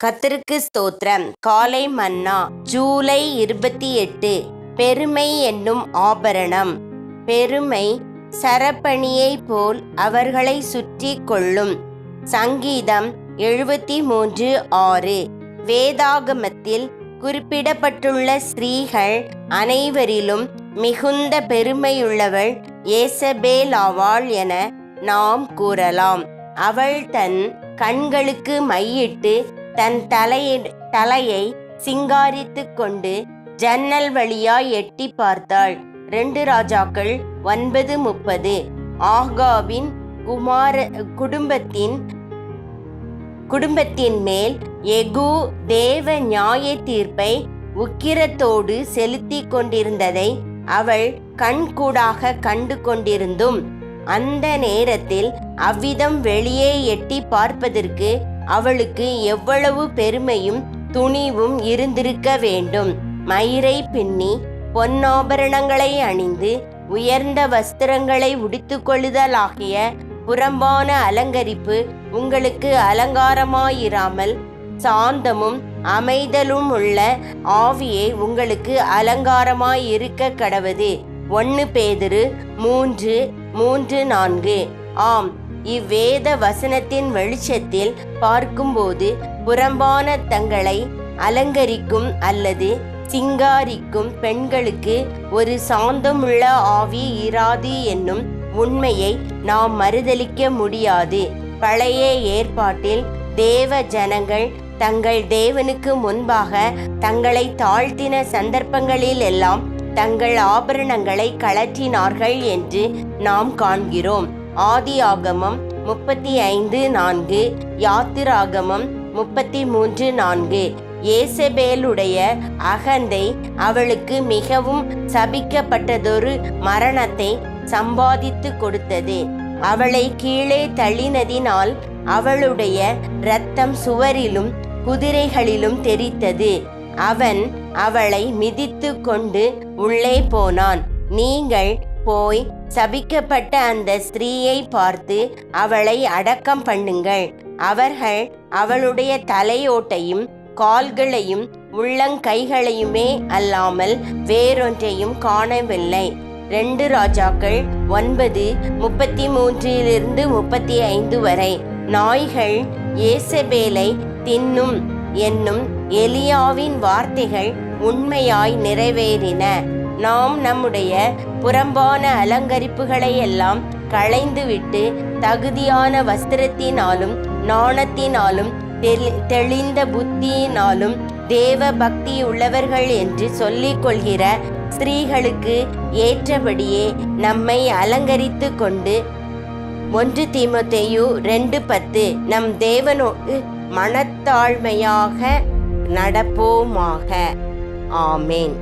கர்த்தருக்கு ஸ்தோத்திரம். காலை மன்னா. ஜூலை 28. பெருமை என்னும் ஆபரணம். பெருமை சரப்பணியைப் போல் அவர்களை சுற்றி கொள்ளும். சங்கீதம் 73:6. வேதாகமத்தில் குறிப்பிடப்பட்டுள்ள ஸ்திரீகள் அனைவரிலும் மிகுந்த பெருமையுள்ளவள் யேசபேல் ஆவாள் என நாம் கூறலாம். அவள் தன் கண்களுக்கு மையிட்டு தன் தலையை சிங்காரித்து கொண்டு ஜன்னல் வழியாய் எட்டி பார்த்தாள். 2 ராஜாக்கள் 9:30. ஆகாபின் குடும்பத்தின் மேல் யெகூ தேவ நியாய தீர்ப்பை உக்கிரத்தோடு செலுத்தி கொண்டிருந்ததை அவள் கண்கூடாக கண்டு கொண்டிருந்தும் அந்த நேரத்தில் அவ்விதம் வெளியே எட்டி பார்ப்பதற்கு அவளுக்கு எவ்வளவு பெருமையும் துணிவும் இருந்திருக்க வேண்டும். மயிரை பின்னி பொன்னாபரணங்களை அணிந்து உயர்ந்த வஸ்திரங்களை உடுத்து கொள்ளுதலாகிய புறம்பான அலங்கரிப்பு உங்களுக்கு அலங்காரமாயிராமல் சாந்தமும் அமைதலும் உள்ள ஆவியே உங்களுக்கு அலங்காரமாயிருக்க கடவது. 1 பேதுரு 3:3-4. ஆம், இவ்வேத வசனத்தின் வெளிச்சத்தில் பார்க்கும்போது புறம்பான தங்களை அலங்கரிக்கும் அல்லது சிங்காரிக்கும் பெண்களுக்கு ஒரு சாந்தமுள்ள ஆவி இராது என்னும் உண்மையை நாம் மறுதலிக்க முடியாது. பழைய ஏற்பாட்டில் தேவ ஜனங்கள் தங்கள் தேவனுக்கு முன்பாக தங்களை தாழ்த்தின சந்தர்ப்பங்களில் எல்லாம் தங்கள் ஆபரணங்களை கழற்றினார்கள் என்று நாம் காண்கிறோம். ஆதியாகமம் 35:4. யாத்திராகமம் 33:4. யேசபேலுடைய அகந்தை அவளுக்கு மிகவும் சபிக்கப்பட்டதொரு மரணத்தை சம்பாதித்து கொடுத்தது. அவளை கீழே தள்ளினதினால் அவளுடைய இரத்தம் சுவரிலும் குதிரைகளிலும் தெறித்தது. அவன் அவளை மிதித்து கொண்டு உள்ளே போனான். நீங்கள் போய் சபிக்கப்பட்ட அந்த ஸ்திரீயை பார்த்து அவளை அடக்கம் பண்ணுங்கள். அவர்கள் அவளுடைய தலையோட்டையும் கால்களையும் உள்ளங்கைகளையுமே அல்லாமல் வேறொன்றையும் காணவில்லை. 2 ராஜாக்கள் 9:33-35 வரை. நாய்கள் யேசபேலை தின்னும் என்னும் எலியாவின் வார்த்தைகள் உண்மையாய் நிறைவேறின. நாம் நம்முடைய புறம்பான அலங்கரிப்புகளை எல்லாம் களைந்துவிட்டு தகுதியான வஸ்திரத்தினாலும் நாணத்தினாலும் தெளிந்த புத்தியினாலும் தேவ பக்தி உள்ளவர்கள் என்று சொல்லிக் கொள்கிற ஸ்திரீகளுக்கு ஏற்றபடியே நம்மை அலங்கரித்து கொண்டு 1 தீமோத்தேயு 2:10 நம் தேவனோடு மனத்தாழ்மையாக நடப்போமாக. ஆமேன்.